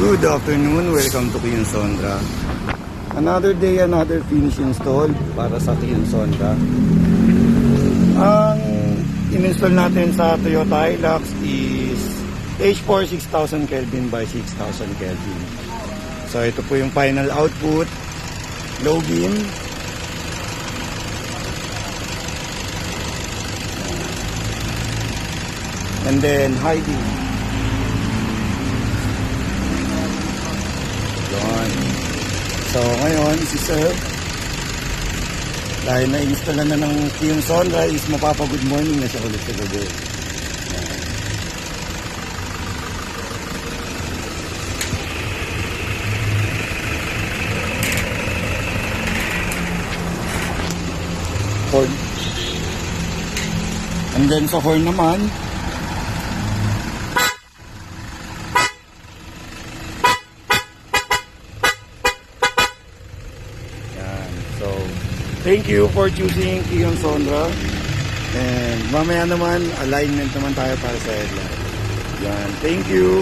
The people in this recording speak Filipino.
Good afternoon, welcome to Kion Sondra. Another day, another finish install para sa Kion Sondra. Ang in-install natin sa Toyota Hilux is H4 6000 Kelvin by 6000 Kelvin. So ito po yung final output, low beam. And then high beam. So ngayon, si Sir, dahil na-installan na ng Kion Sondra, is mapapa-good morning na siya ulit sa gabi. Horn. And then sa horn naman, so, thank you for choosing Kion Sondra. And mamaya naman, alignment naman tayo para sa headlight. Yan. Thank you.